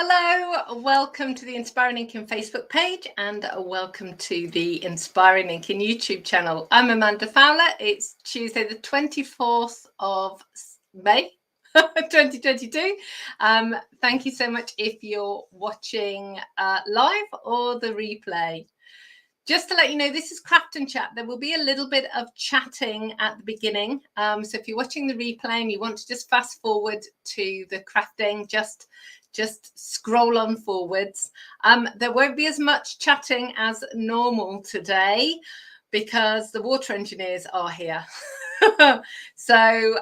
Hello, welcome to the Inspiring Inkin Facebook page and welcome to the Inspiring Inkin YouTube channel. I'm Amanda Fowler. It's Tuesday the 24th of May 2022. Thank you so much if you're watching live or the replay. Just to let you know, this is Craft and Chat. There will be a little bit of chatting at the beginning. So if you're watching the replay and you want to just fast forward to the crafting, just scroll on forwards. There won't be as much chatting as normal today because the water engineers are here. So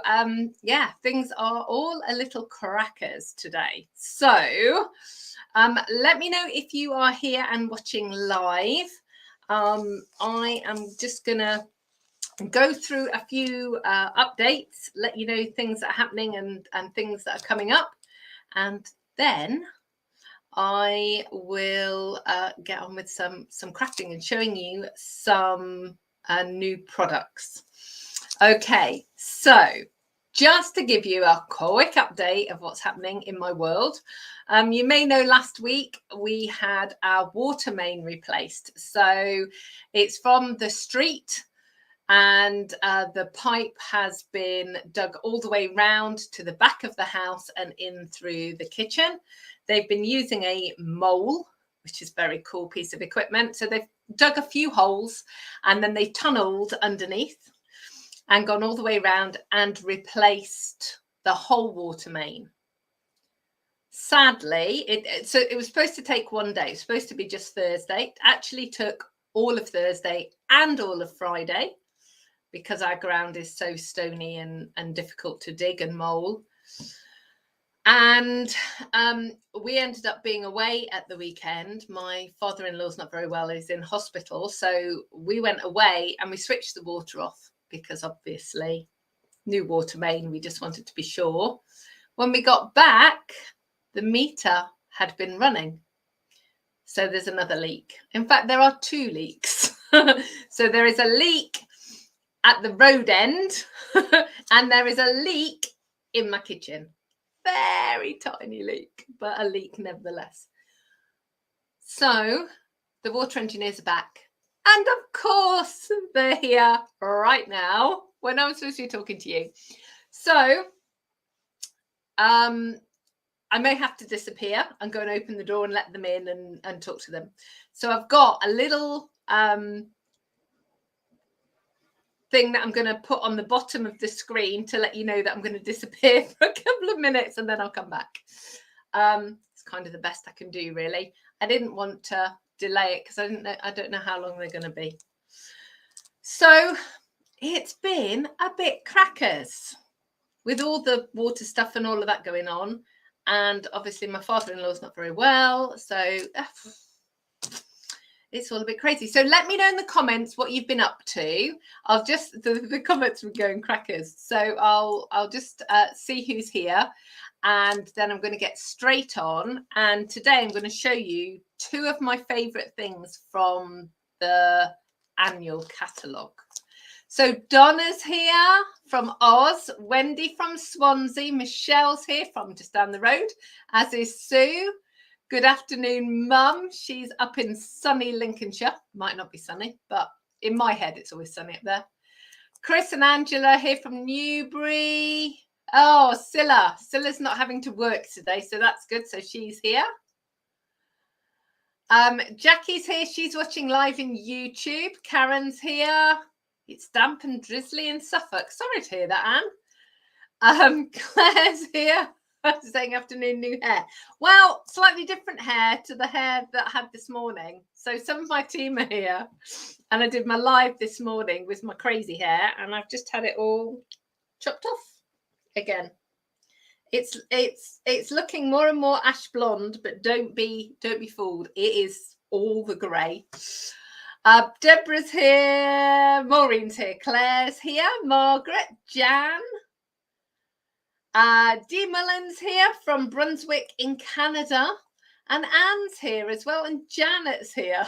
yeah, things are all a little crackers today. So let me know if you are here and watching live. I am just gonna go through a few updates, let you know things that are happening and things that are coming up, and then I will get on with some crafting and showing you some new products. Okay, so just to give you a quick update of what's happening in my world. You may know last week we had our water main replaced. So it's from the street and the pipe has been dug all the way round to the back of the house and in through the kitchen. They've been using a mole, which is a very cool piece of equipment. So they've dug a few holes and then they tunneled underneath and gone all the way around and replaced the whole water main. Sadly, it was supposed to take one day. It was supposed to be just Thursday. It actually took all of Thursday and all of Friday because our ground is so stony and difficult to dig and mole. And we ended up being away at the weekend. My father-in-law's not very well. He's in hospital. So we went away and we switched the water off because obviously new water main, we just wanted to be sure. When we got back, the meter had been running. So there's another leak. In fact, there are two leaks. So there is a leak at the road end and there is a leak in my kitchen. Very tiny leak, but a leak nevertheless. So the water engineers are back. And of course, they're here right now when I'm supposed to be talking to you. So I may have to disappear and go and open the door and let them in and talk to them. So I've got a little thing that I'm going to put on the bottom of the screen to let you know that I'm going to disappear for a couple of minutes and then I'll come back. It's kind of the best I can do, really. I didn't want to delay it because I don't know how long they're going to be. So it's been a bit crackers with all the water stuff and all of that going on. And obviously my father-in-law's not very well. So it's all a bit crazy. So let me know in the comments what you've been up to. I'll just, the comments were going crackers. So I'll just see who's here. And then I'm going to get straight on. And today I'm going to show you two of my favourite things from the annual catalogue. So Donna's here from Oz, Wendy from Swansea, Michelle's here from just down the road, as is Sue. Good afternoon, Mum. She's up in sunny Lincolnshire. Might not be sunny, but in my head it's always sunny up there. Chris and Angela here from Newbury. Oh, Scylla's not having to work today, so that's good. So she's here. Jackie's here. She's watching live in YouTube. Karen's here. It's damp and drizzly in Suffolk. Sorry to hear that, Anne. Claire's here. Saying afternoon, new hair. Well, slightly different hair to the hair that I had this morning. So some of my team are here. And I did my live this morning with my crazy hair. And I've just had it all chopped off again. It's looking more and more ash blonde, but don't be fooled. It is all the grey. Deborah's here, Maureen's here, Claire's here, Margaret, Jan, Dee Mullins here from Brunswick in Canada, and Anne's here as well, and Janet's here.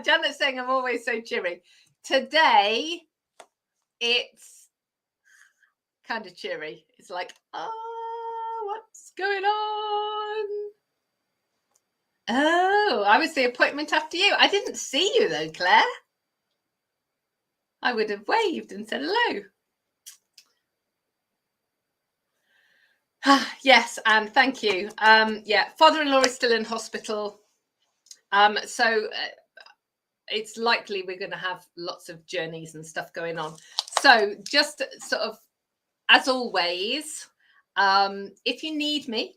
Janet's saying I'm always so cheery. Today, it's kind of cheery. It's like, oh, what's going on? Oh, I was the appointment after you. I didn't see you though, Claire. I would have waved and said hello. Yes, and thank you. Yeah, father-in-law is still in hospital. So it's likely we're going to have lots of journeys and stuff going on. So just sort of, as always, if you need me,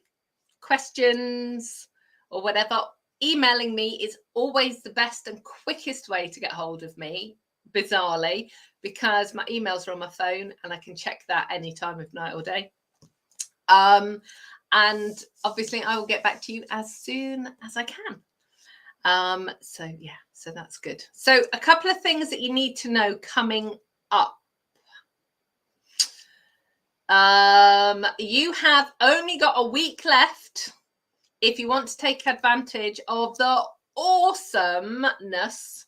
questions or whatever, emailing me is always the best and quickest way to get hold of me, bizarrely, because my emails are on my phone and I can check that any time of night or day. And obviously I will get back to you as soon as I can. So yeah, so that's good. So a couple of things that you need to know coming up. You have only got a week left if you want to take advantage of the awesomeness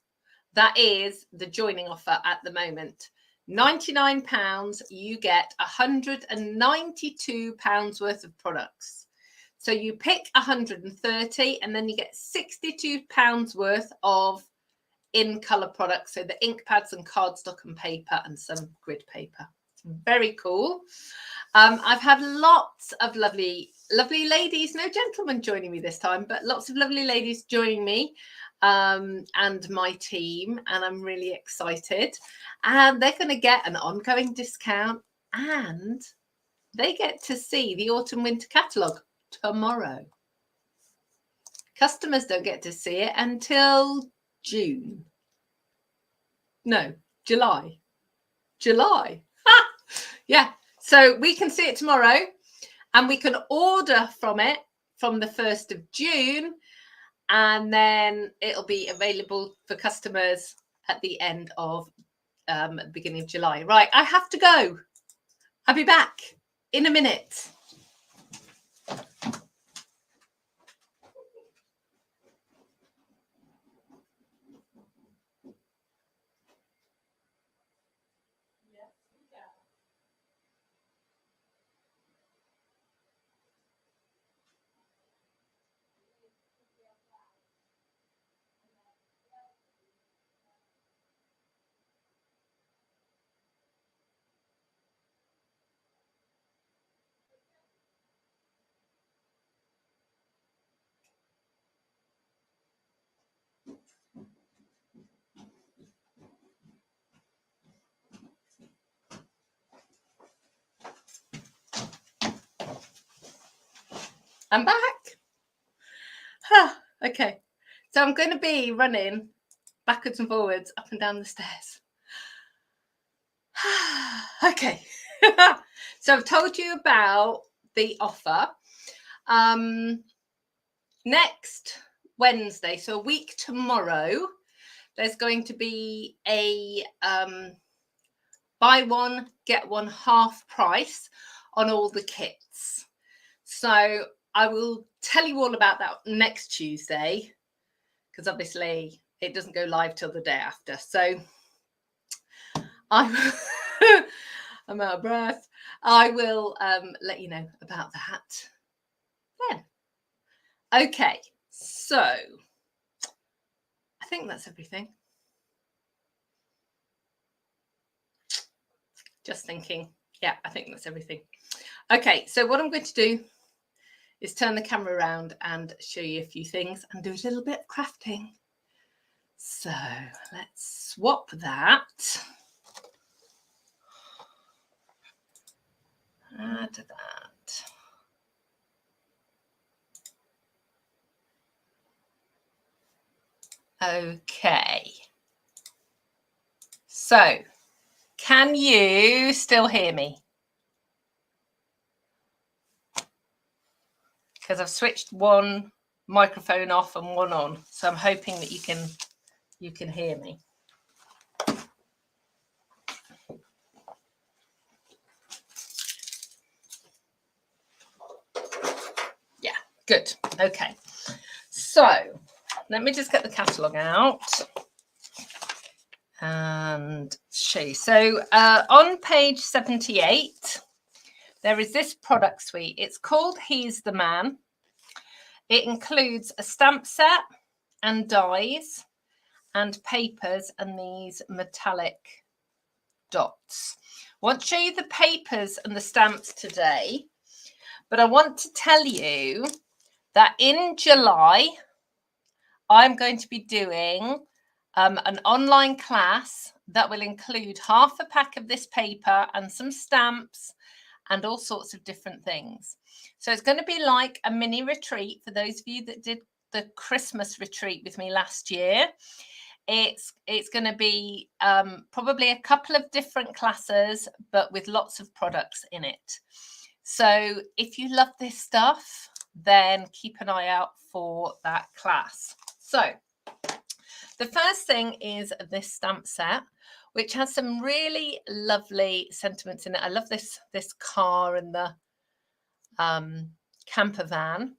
that is the joining offer at the moment. £99, you get £192 worth of products. So you pick 130 and then you get £62 worth of in colour products. So the ink pads and cardstock and paper and some grid paper. It's very cool. I've had lots of lovely ladies, no gentlemen joining me this time, but lots of lovely ladies joining me and my team, and I'm really excited. And they're going to get an ongoing discount and they get to see the autumn winter catalogue tomorrow. Customers don't get to see it until June. No, July. Yeah. So we can see it tomorrow and we can order from it from the 1st of June, and then it'll be available for customers at the end of the beginning of July. Right, I have to go. I'll be back in a minute. I'm back. Okay, so I'm going to be running backwards and forwards up and down the stairs. Okay. So I've told you about the offer. Next Wednesday, so a week tomorrow, there's going to be a buy one, get one half price on all the kits. So I will tell you all about that next Tuesday, because obviously it doesn't go live till the day after. So I'm out of breath. I will let you know about that then. Okay, so I think that's everything. Just thinking. Yeah, I think that's everything. Okay, so what I'm going to do is turn the camera around and show you a few things and do a little bit of crafting. So let's swap that. Add that. Okay. So, can you still hear me? Because I've switched one microphone off and one on, so I'm hoping that you can hear me. Yeah, good. Okay. So, let me just get the catalogue out and show you. So, on page 78, there is this product suite. It's called He's the Man. It includes a stamp set and dies and papers and these metallic dots. I want to show you the papers and the stamps today, but I want to tell you that in July, I'm going to be doing an online class that will include half a pack of this paper and some stamps and all sorts of different things. So it's going to be like a mini retreat for those of you that did the Christmas retreat with me last year. It's going to be probably a couple of different classes, but with lots of products in it. So if you love this stuff, then keep an eye out for that class. So the first thing is this stamp set, which has some really lovely sentiments in it. I love this car and the camper van.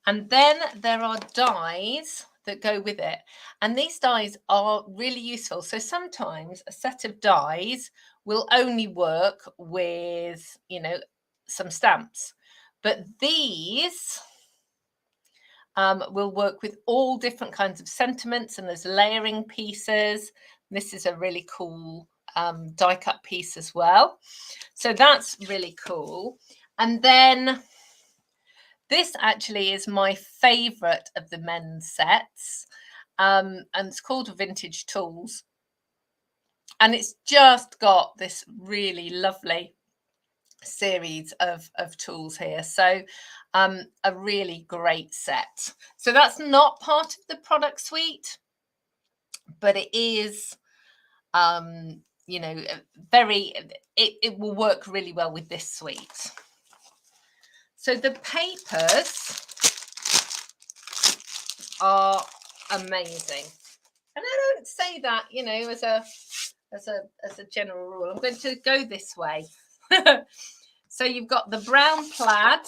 And then there are dies that go with it. And these dies are really useful. So sometimes a set of dies will only work with, some stamps. But these will work with all different kinds of sentiments, and there's layering pieces. This is a really cool die cut piece as well. So that's really cool. And then this actually is my favorite of the men's sets, and it's called Vintage Tools. And it's just got this really lovely series of tools here. So a really great set. So that's not part of the product suite, but it is, it will work really well with this suite. So the papers are amazing. And I don't say that, as a general rule. I'm going to go this way. So you've got the brown plaid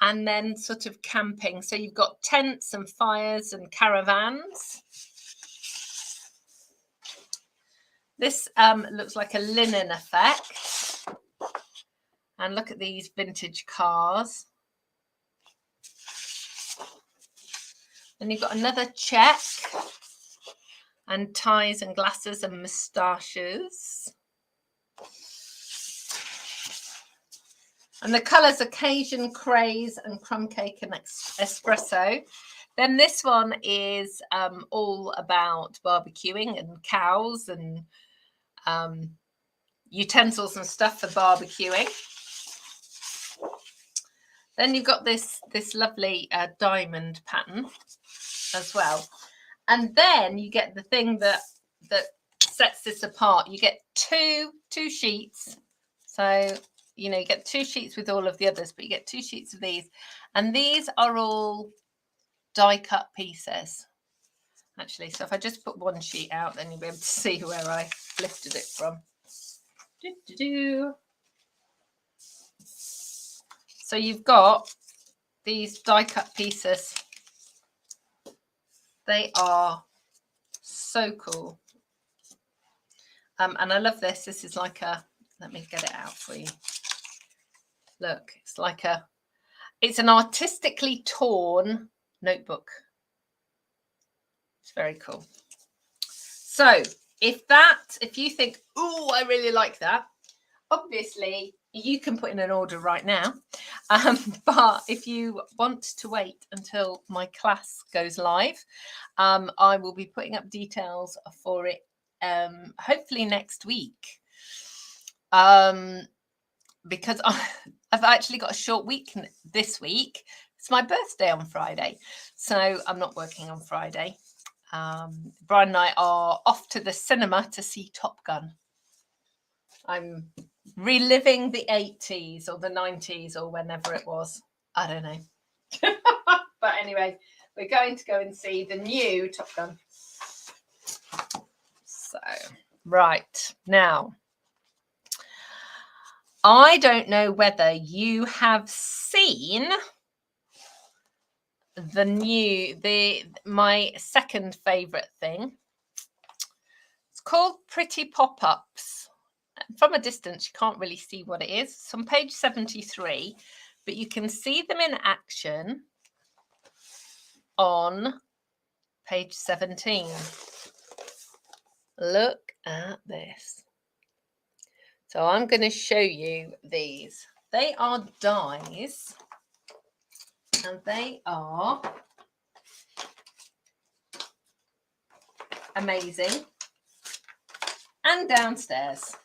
and then sort of camping. So you've got tents and fires and caravans. This looks like a linen effect. And look at these vintage cars. And you've got another check and ties and glasses and moustaches. And the colours are Cajun, Craze and Crumb Cake and Espresso. Then this one is all about barbecuing and cows and utensils and stuff for barbecuing. Then you've got this lovely diamond pattern as well. And then you get the thing that sets this apart. You get two sheets. So, you get 2 sheets with all of the others, but you get 2 sheets of these. And these are all die cut pieces, actually. So if I just put one sheet out, then you'll be able to see where I lifted it from. So you've got these die cut pieces. They are so cool. And I love this. This is like let me get it out for you. Look, it's an artistically torn notebook. It's very cool. So if you think, oh, I really like that, obviously you can put in an order right now. But if you want to wait until my class goes live, I will be putting up details for it hopefully next week. Because I've actually got a short week this week. It's my birthday on Friday, so I'm not working on Friday. Brian and I are off to the cinema to see Top Gun. I'm reliving the 80s or the 90s or whenever it was. I don't know. But anyway, we're going to go and see the new Top Gun. So, right now, I don't know whether you have seen my second favorite thing. It's called Pretty Pop-Ups. From a distance, you can't really see what it is. It's on page 73, but you can see them in action on page 17. Look at this. So I'm going to show you these. They are dies, and they are amazing. And downstairs.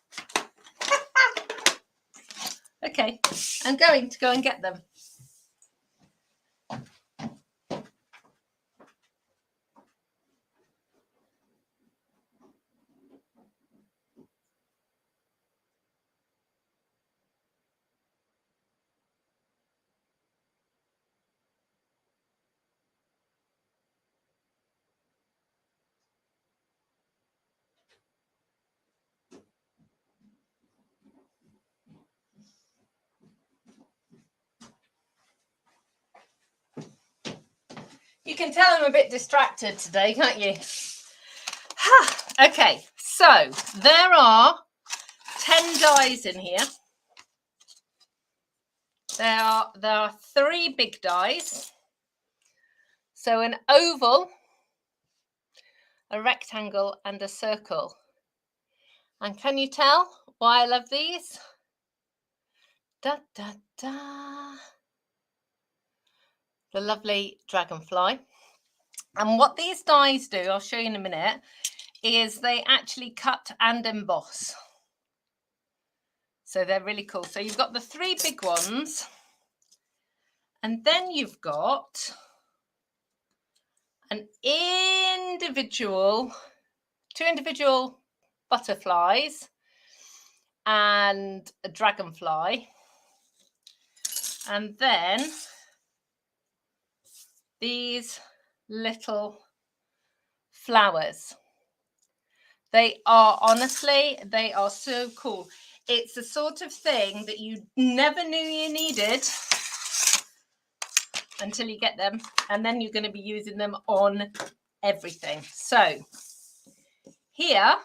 Okay, I'm going to go and get them. You can tell I'm a bit distracted today, can't you? Okay, so there are 10 dies in here. There are 3 big dies. So an oval, a rectangle, and a circle. And can you tell why I love these? Da, da, da. The lovely Dragonfly. And what these dies do, I'll show you in a minute, is they actually cut and emboss. So they're really cool. So you've got the 3 big ones, and then you've got an individual, 2 individual butterflies and a dragonfly. And then these little flowers. They are, honestly, they are so cool. It's the sort of thing that you never knew you needed until you get them, and then you're going to be using them on everything. So here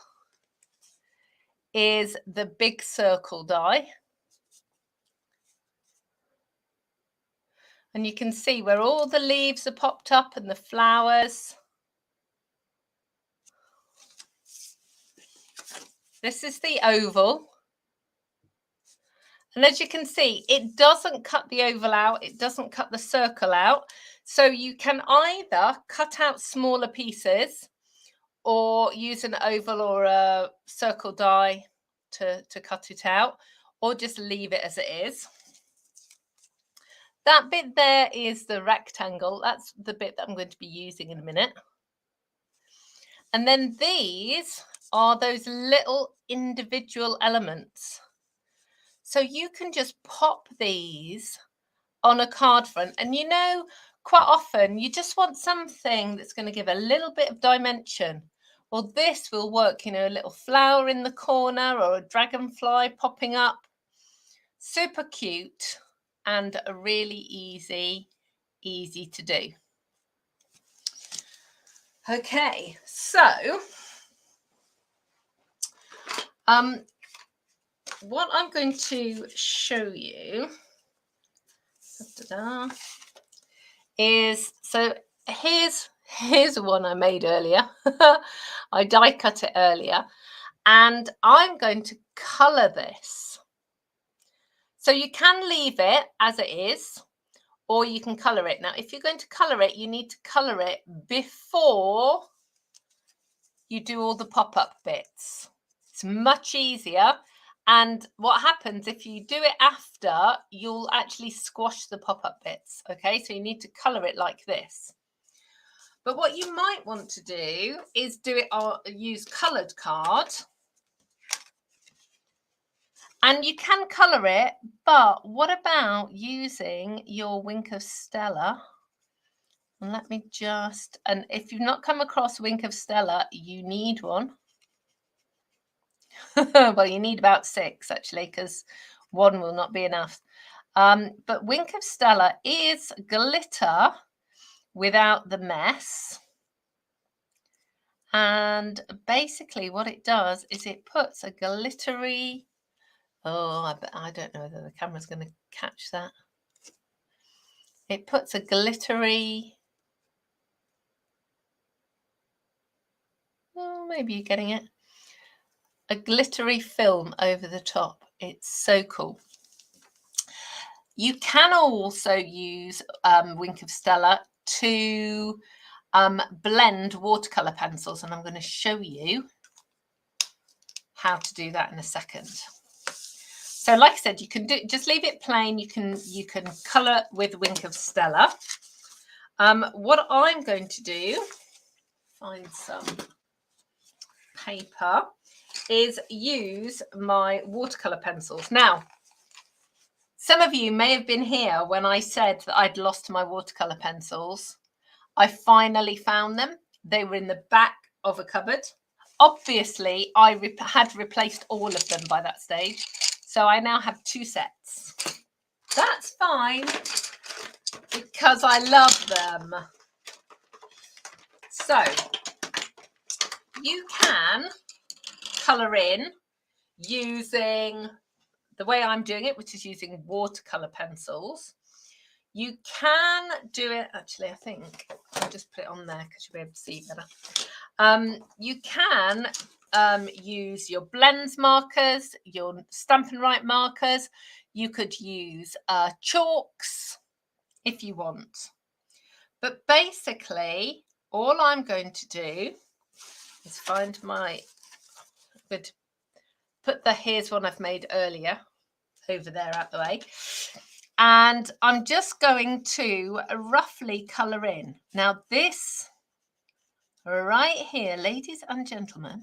is the big circle die. And you can see where all the leaves are popped up and the flowers. This is the oval. And as you can see, it doesn't cut the oval out. It doesn't cut the circle out. So you can either cut out smaller pieces or use an oval or a circle die to cut it out, or just leave it as it is. That bit there is the rectangle. That's the bit that I'm going to be using in a minute. And then these are those little individual elements. So you can just pop these on a card front. And you know, quite often you just want something that's going to give a little bit of dimension. Well, this will work, you know, a little flower in the corner or a dragonfly popping up. Super cute and really easy to do. Okay, so what I'm going to show you is, so here's one I made earlier. I die cut it earlier, and I'm going to color this. So you can leave it as it is, or you can color it. Now, if you're going to color it, you need to color it before you do all the pop-up bits. It's much easier. And what happens if you do it after, you'll actually squash the pop-up bits. Okay, so you need to color it like this. But what you might want to do is do it or use colored card. And you can colour it, but what about using your Wink of Stella? And let me just, and if you've not come across Wink of Stella, you need one. Well, you need about 6 actually, because 1 will not be enough. But Wink of Stella is glitter without the mess. And basically what it does is it puts a glittery, oh, I don't know whether the camera's going to catch that. it puts a glittery, oh, maybe you're getting it, a glittery film over the top. It's so cool. You can also use Wink of Stella to blend watercolor pencils, and I'm going to show you how to do that in a second. So like I said, you can do, just leave it plain. You can color with Wink of Stella. What I'm going to do, find some paper, is use my watercolor pencils. Now, some of you may have been here when I said that I'd lost my watercolor pencils. I finally found them. They were in the back of a cupboard. Obviously, I had replaced all of them by that stage. So I now have 2 sets. That's fine because I love them. So you can colour in using the way I'm doing it, which is using watercolour pencils. You can do it, actually, I think I'll just put it on there because you'll be able to see better. You can use your blends markers, your Stampin' Write markers. You could use chalks if you want. But basically, all I'm going to do is find my, good, put the, here's one I've made earlier over there out the way. And I'm just going to roughly colour in. Now this right here, ladies and gentlemen,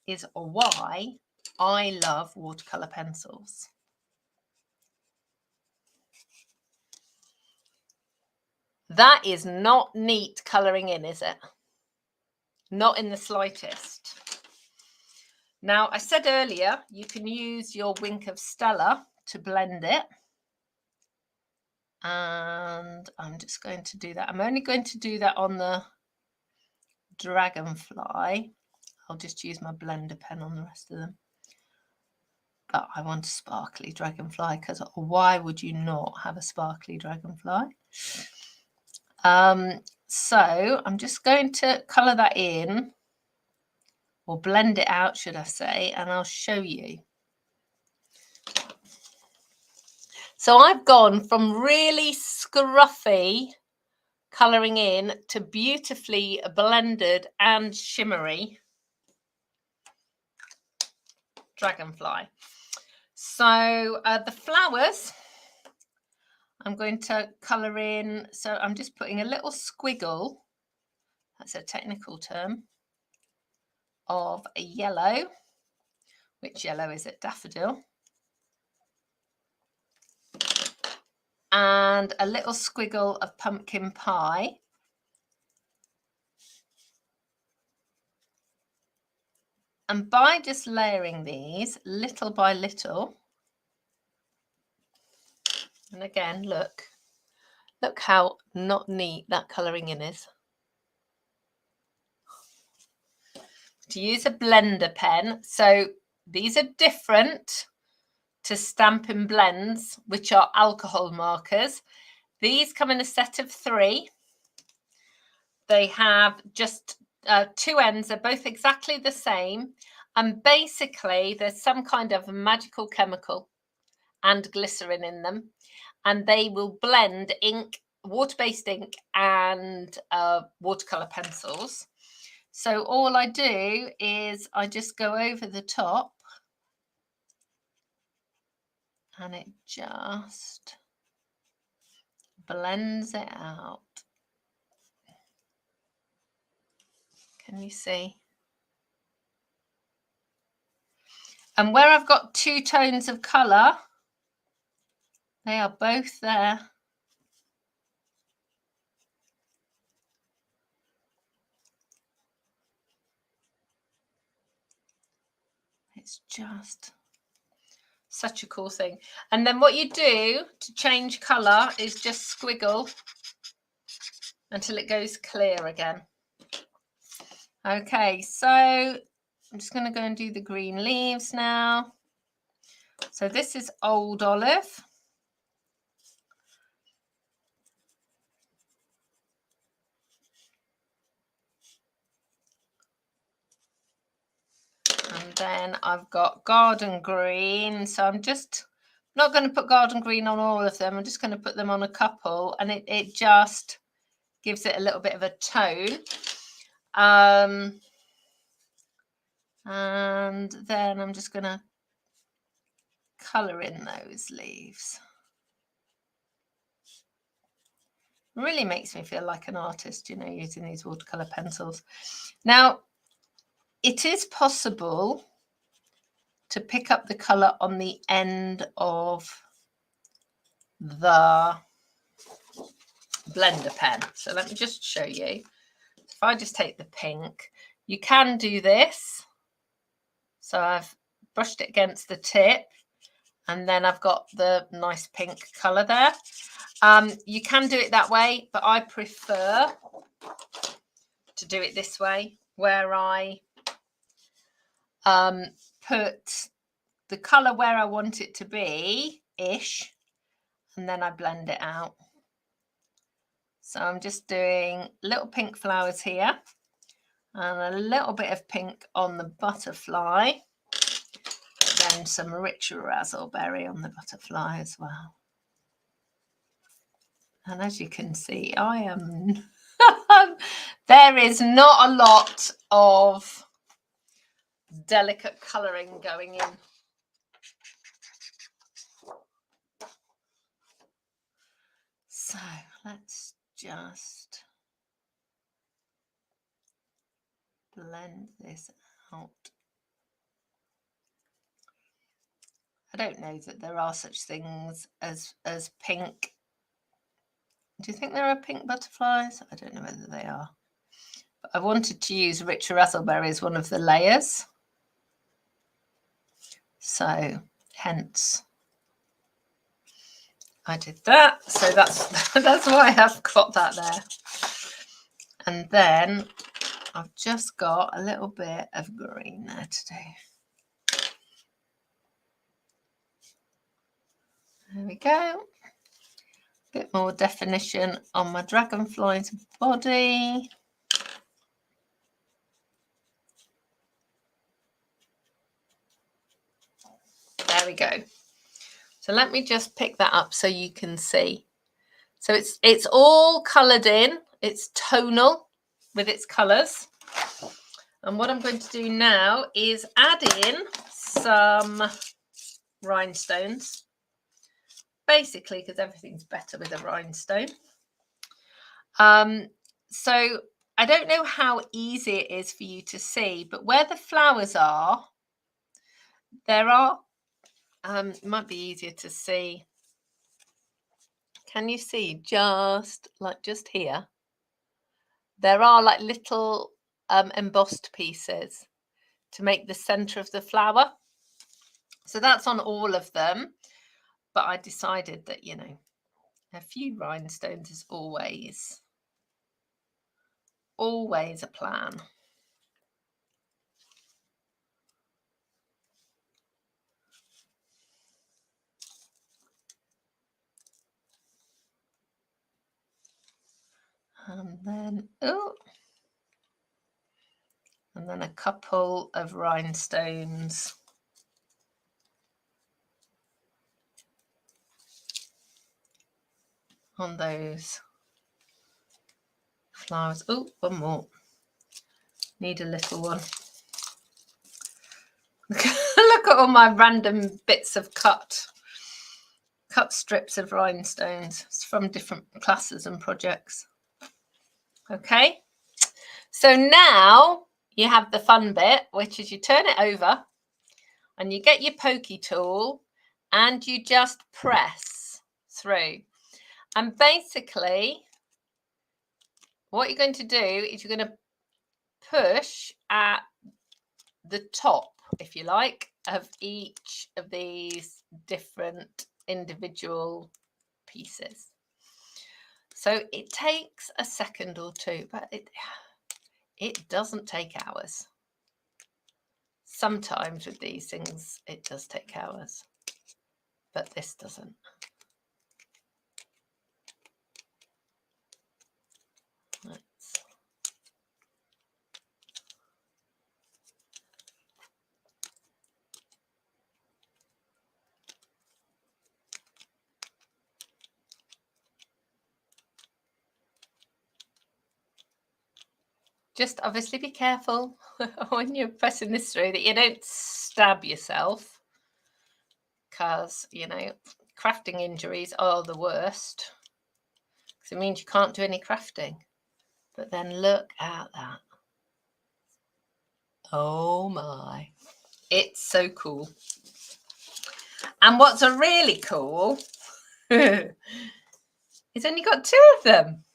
is why I love watercolour pencils. That is not neat colouring in, is it? Not in the slightest. Now, I said earlier, you can use your Wink of Stella to blend it. And I'm just going to do that. I'm only going to do that on the Dragonfly. I'll just use my blender pen on the rest of them. But I want a sparkly Dragonfly because why would you not have a sparkly Dragonfly? So I'm just going to colour that in, or blend it out, should I say, and I'll show you. So I've gone from really scruffy colouring in to beautifully blended and shimmery Dragonfly. So the flowers, I'm going to colour in. So I'm just putting a little squiggle, that's a technical term, of a yellow. Which yellow is it? Daffodil. And a little squiggle of pumpkin pie. And by just layering these little by little, and again, look how not neat that colouring in is. To use a blender pen, so these are different to Stampin' Blends, which are alcohol markers. These come in a set of 3. They have just 2 ends. They're both exactly the same. And basically, there's some kind of magical chemical and glycerin in them. And they will blend ink, water-based ink, and watercolor pencils. So all I do is I just go over the top and it just blends it out. Can you see? And where I've got 2 tones of colour, they are both there. It's just such a cool thing. And then what you do to change colour is just squiggle until it goes clear again. Okay, so I'm just going to go and do the green leaves now. So this is Old Olive. And then I've got garden green. So I'm just not going to put garden green on all of them. I'm just going to put them on a couple, and it just gives it a little bit of a tone. And then I'm just going to colour in those leaves. It really makes me feel like an artist, you know, using these watercolour pencils. Now, it is possible to pick up the colour on the end of the blender pen. So let me just show you. If I just take the pink, you can do this. So I've brushed it against the tip, and then I've got the nice pink colour there. You can do it that way, but I prefer to do it this way, where I put the colour where I want it to be-ish, and then I blend it out. So I'm just doing little pink flowers here, and a little bit of pink on the butterfly, then some rich raspberry on the butterfly as well. And as you can see, I am there is not a lot of delicate colouring going in. So let's just blend this out. I don't know that there are such things as pink. Do you think there are pink butterflies? I don't know whether they are. But I wanted to use rich raspberry as one of the layers. So hence I did that. So that's why I've got that there. And then I've just got a little bit of green there to do. There we go. Bit more definition on my dragonfly's body. There we go. So let me just pick that up so you can see. So it's all coloured in. It's tonal with its colours. And what I'm going to do now is add in some rhinestones. Basically, because everything's better with a rhinestone. So I don't know how easy it is for you to see, but where the flowers are, there are, it might be easier to see. Can you see just here? There are like little embossed pieces to make the center of the flower. So that's on all of them. But I decided that, you know, a few rhinestones is always a plan. And then, and then a couple of rhinestones on those flowers. Oh, one more. Need a little one. Look at all my random bits of cut strips of rhinestones. It's from different classes and projects. Okay, so now you have the fun bit, which is you turn it over and you get your pokey tool and you just press through. And basically, what you're going to do is you're going to push at the top, if you like, of each of these different individual pieces. So it takes a second or two, but it doesn't take hours. Sometimes with these things, it does take hours, but this doesn't. Just obviously be careful when you're pressing this through that you don't stab yourself, because, you know, crafting injuries are the worst, because it means you can't do any crafting. But then look at that. Oh my, it's so cool. And what's a really cool it's only got 2 of them.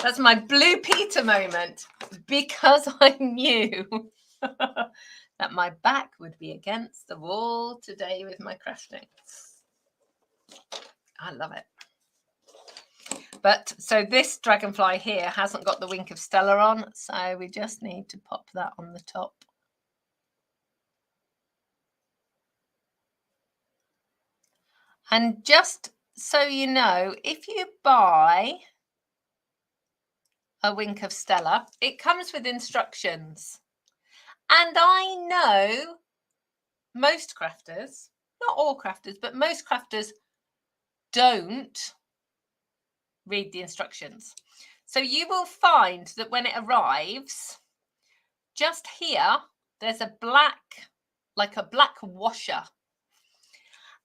That's my Blue Peter moment, because I knew that my back would be against the wall today with my crafting. I love it. But so this dragonfly here hasn't got the wink of Stella on, so we just need to pop that on the top. And just so you know, if you buy a wink of Stella, it comes with instructions. And I know most crafters, not all crafters, but most crafters don't read the instructions. So you will find that when it arrives, just here, there's a black, like a black washer.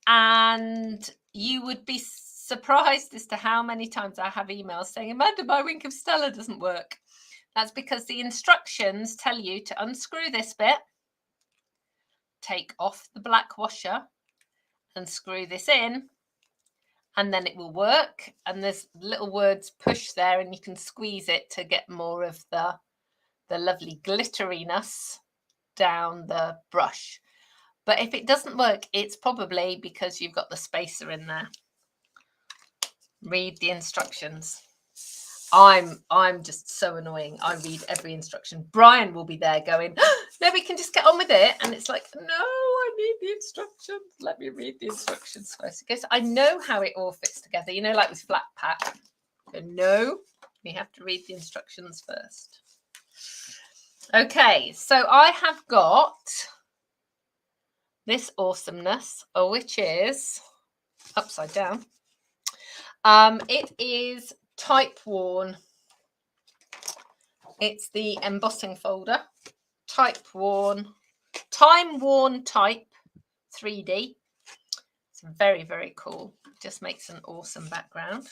And you would be surprised as to how many times I have emails saying, Amanda, my wink of Stella doesn't work. That's because the instructions tell you to unscrew this bit, take off the black washer and screw this in, and then it will work. And there's little words push there, and you can squeeze it to get more of the lovely glitteriness down the brush. But if it doesn't work, it's probably because you've got the spacer in there. Read the instructions. I'm just so annoying. I read every instruction. Brian will be there going, no, we can just get on with it. And it's like, no, I need the instructions. Let me read the instructions first. Because I know how it all fits together. You know, like with flat pack. So no, we have to read the instructions first. Okay, so I have got this awesomeness, which is upside down. It is type worn. It's the embossing folder, type worn, time worn type 3D. It's very, very cool. Just makes an awesome background.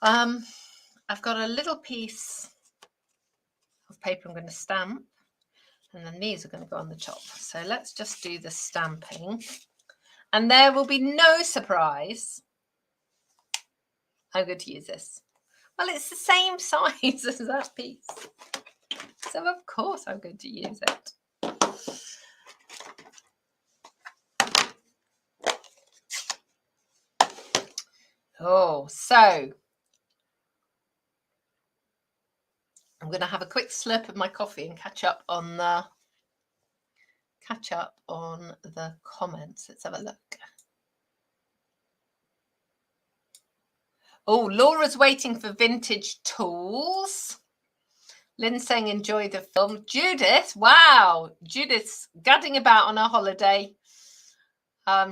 I've got a little piece of paper I'm going to stamp, and then these are going to go on the top. So let's just do the stamping, and there will be no surprise I'm going to use this. Well, it's the same size as that piece, so of course I'm going to use it. Oh, so I'm going to have a quick slurp of my coffee and catch up on the comments. Let's have a look. Oh, Laura's waiting for vintage tools. Lynn saying enjoy the film. Judith, wow. Judith's gadding about on her holiday.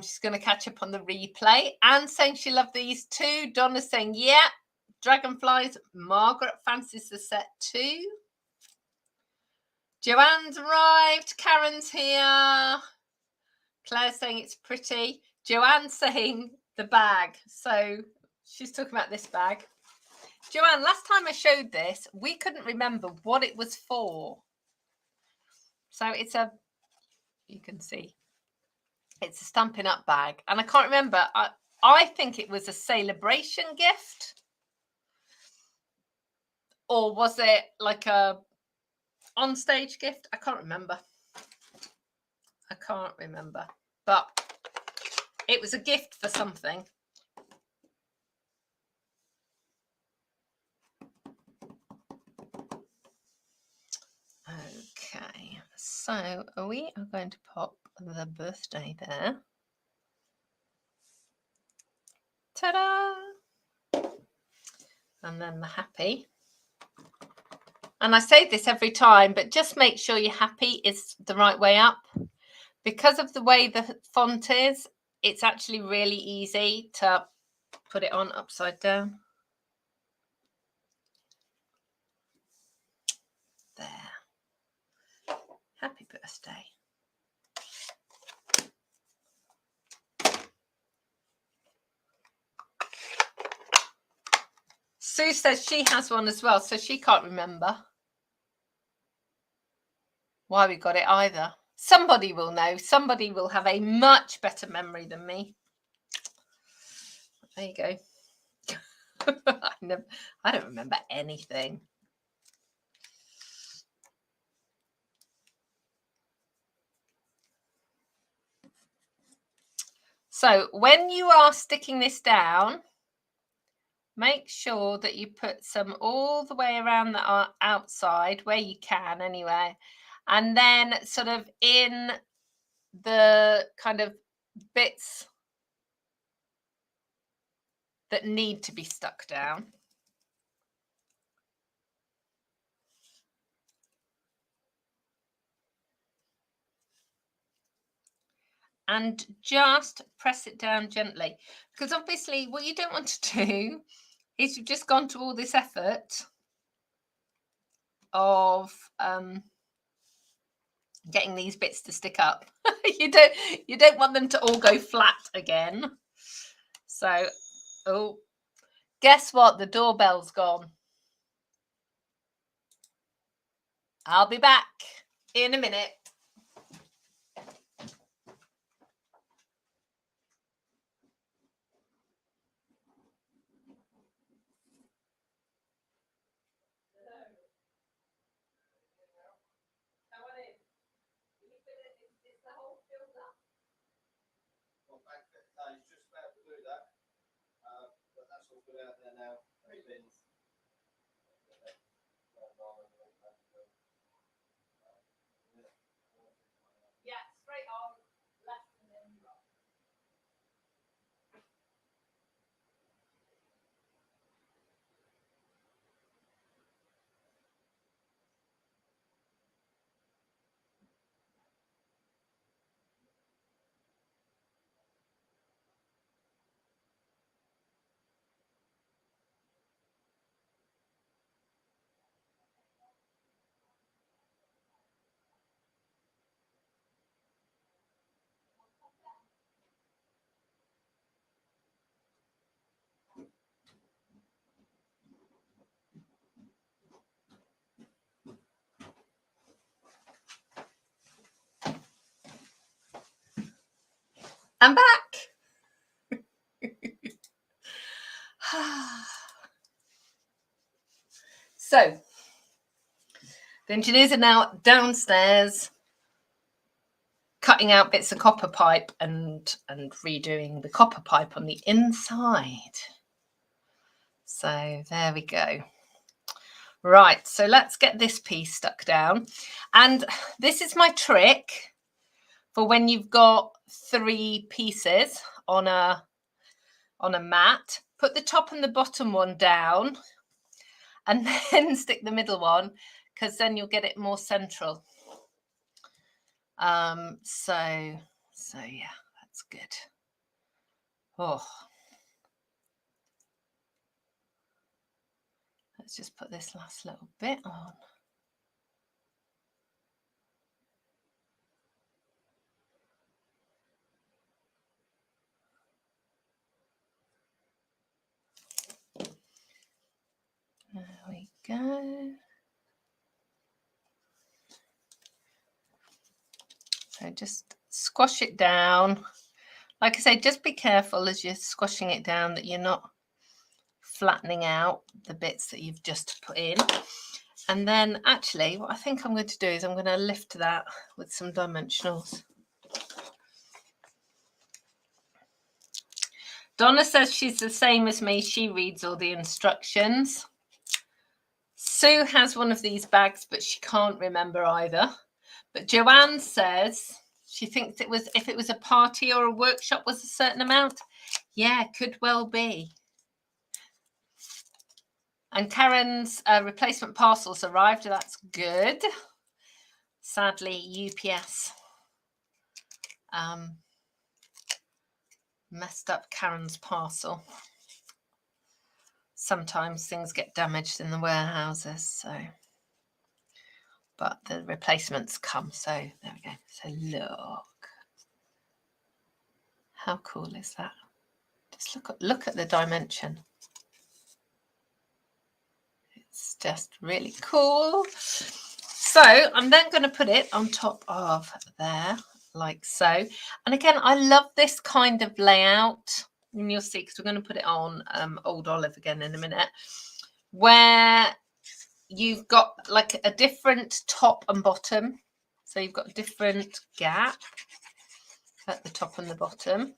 She's going to catch up on the replay. Anne saying she loved these too. Donna saying, yeah. Dragonflies. Margaret fancies the set too. Joanne's arrived. Karen's here. Claire saying it's pretty. Joanne saying the bag. So she's talking about this bag. Joanne, last time I showed this, we couldn't remember what it was for. So it's a, you can see, it's a Stampin' Up bag. And I can't remember. I think it was a celebration gift. Or was it like a on-stage gift? I can't remember. But it was a gift for something. Okay, so we are going to pop the birthday there. Ta-da! And then the happy. And I say this every time, but just make sure your happy is the right way up. Because of the way the font is, it's actually really easy to put it on upside down. birthday. Sue says she has one as well, so she can't remember why we got it either. Somebody will know. Somebody will have a much better memory than me. There you go. I don't remember anything. So when you are sticking this down, make sure that you put some all the way around the outside where you can anyway. And then sort of in the kind of bits that need to be stuck down. And just press it down gently. Because obviously what you don't want to do is you've just gone to all this effort of getting these bits to stick up. you don't want them to all go flat again. So, oh, guess what? The doorbell's gone. I'll be back in a minute. He's just about to do that, but that's all good out there now. Yeah, straight on, left and then right. I'm back. So, the engineers are now downstairs cutting out bits of copper pipe and redoing the copper pipe on the inside. So there we go. Right, so let's get this piece stuck down. And this is my trick for when you've got 3 pieces on a mat. Put the top and the bottom one down and then stick the middle one, because then you'll get it more central. So yeah, that's good. Oh, let's just put this last little bit on. There we go. So just squash it down. Like I say, just be careful as you're squashing it down that you're not flattening out the bits that you've just put in. And then actually what I think I'm going to do is I'm going to lift that with some dimensionals. Donna says she's the same as me. She reads all the instructions. Sue has one of these bags, but she can't remember either. But Joanne says she thinks if it was a party or a workshop was a certain amount. Yeah, could well be. And Karen's replacement parcels arrived. That's good. Sadly, UPS messed up Karen's parcel. Sometimes things get damaged in the warehouses, so but the replacements come. So there we go. So look, how cool is that? Just look at the dimension. It's just really cool. So I'm then going to put it on top of there, like so. And again, I love this kind of layout. And you'll see, because we're going to put it on Old Olive again in a minute, where you've got like a different top and bottom. So you've got a different gap at the top and the bottom.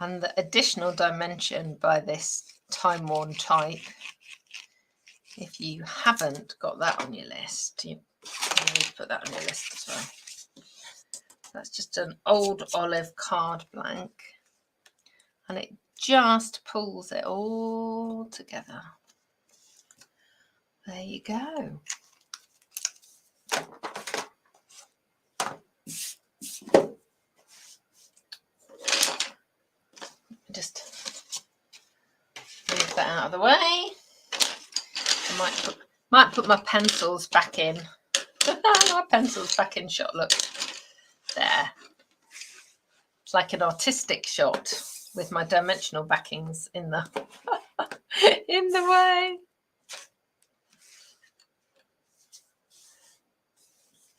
And the additional dimension by this time-worn type, if you haven't got that on your list, you need to put that on your list as well. That's just an Old Olive card blank, and it just pulls it all together. There you go. Just move that out of the way. I might put my pencils back in. My pencils back in shot. Look there. It's like an artistic shot with my dimensional backings in the in the way.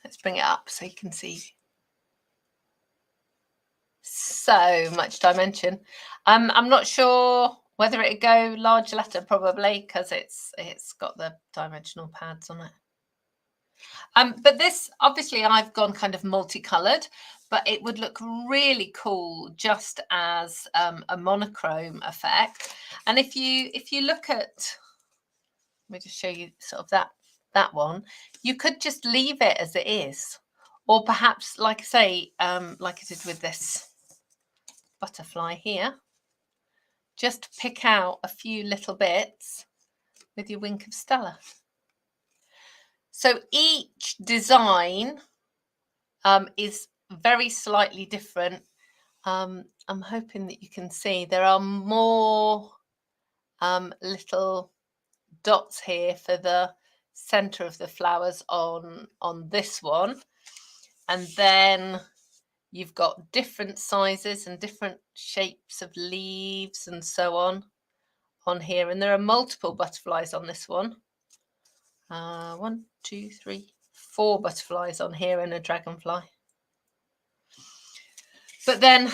Let's bring it up so you can see. So much dimension. I'm not sure whether it'd go large letter, probably, because it's got the dimensional pads on it. But this, obviously, I've gone kind of multicolored, but it would look really cool just as a monochrome effect. And if you look at, let me just show you sort of that one, you could just leave it as it is, or perhaps, like I say, like I did with this butterfly here, just pick out a few little bits with your Wink of Stella. So each design is very slightly different. I'm hoping that you can see there are more little dots here for the center of the flowers on this one, and then you've got different sizes and different shapes of leaves and so on here, and there are multiple butterflies on this one. 1, 2, 3, 4 butterflies on here and a dragonfly. But then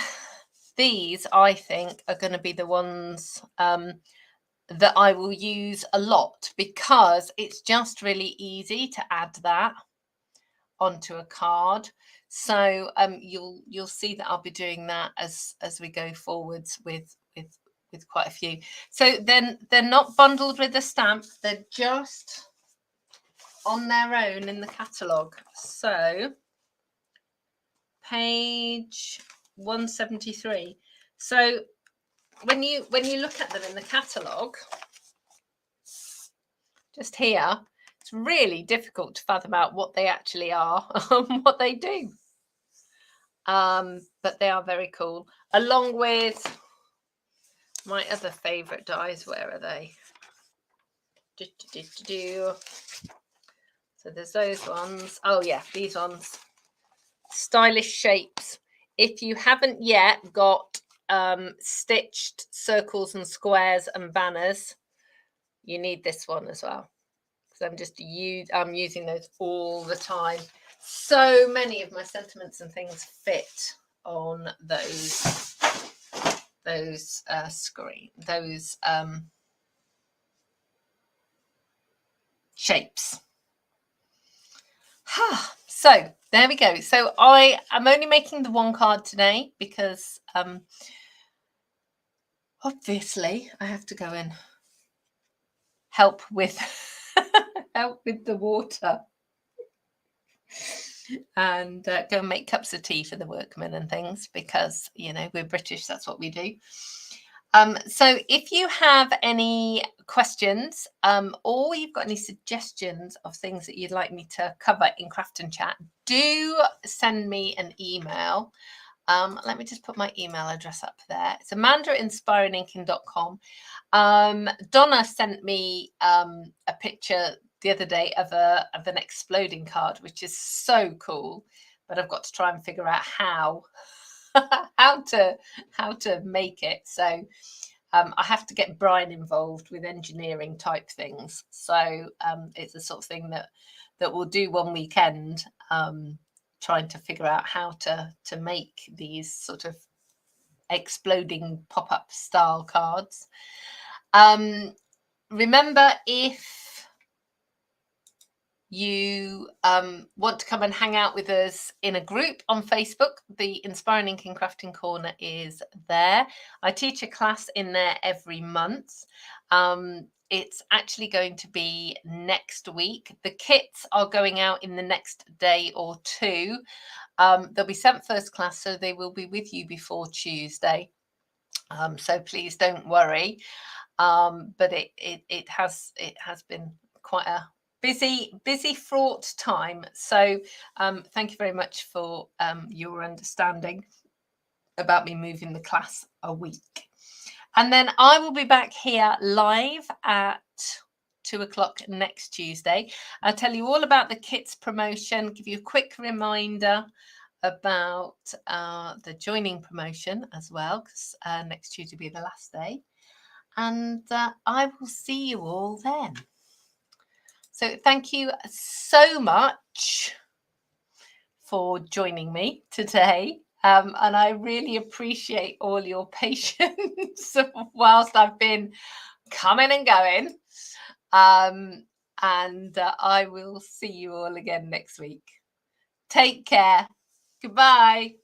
these, I think, are going to be the ones that I will use a lot, because it's just really easy to add that onto a card. So you'll see that I'll be doing that as we go forwards with quite a few. So then they're not bundled with a stamp, they're just on their own in the catalogue. So page 173. So when you look at them in the catalogue, just here, it's really difficult to fathom out what they actually are and what they do. But they are very cool, along with my other favourite dies. Where are they? So there's those ones. Oh yeah, these ones. Stylish shapes. If you haven't yet got stitched circles and squares and banners, you need this one as well, because I'm using those all the time. So many of my sentiments and things fit on those shapes. So there we go. So I am only making the one card today because obviously I have to go and help with the water and go and make cups of tea for the workmen and things, because, you know, we're British, that's what we do. So if you have any questions or you've got any suggestions of things that you'd like me to cover in Craft and Chat, do send me an email. Let me just put my email address up there. It's amanda@inspiringinkin.com. Donna sent me a picture the other day of an exploding card, which is so cool, but I've got to try and figure out how to make it. So I have to get Brian involved with engineering type things. So it's the sort of thing that we'll do one weekend, trying to figure out how to make these sort of exploding pop-up style cards. Remember, if you want to come and hang out with us in a group on Facebook, the Inspiring Inking Crafting Corner is there. I teach a class in there every month. It's actually going to be next week. The kits are going out in the next day or two. They'll be sent first class, so they will be with you before Tuesday. So please don't worry. But it has been quite a busy fraught time. So thank you very much for your understanding about me moving the class a week. And then I will be back here live at 2 o'clock next Tuesday. I'll tell you all about the kits promotion, give you a quick reminder about the joining promotion as well, because next Tuesday will be the last day. And I will see you all then. So thank you so much for joining me today. And I really appreciate all your patience whilst I've been coming and going. And I will see you all again next week. Take care. Goodbye.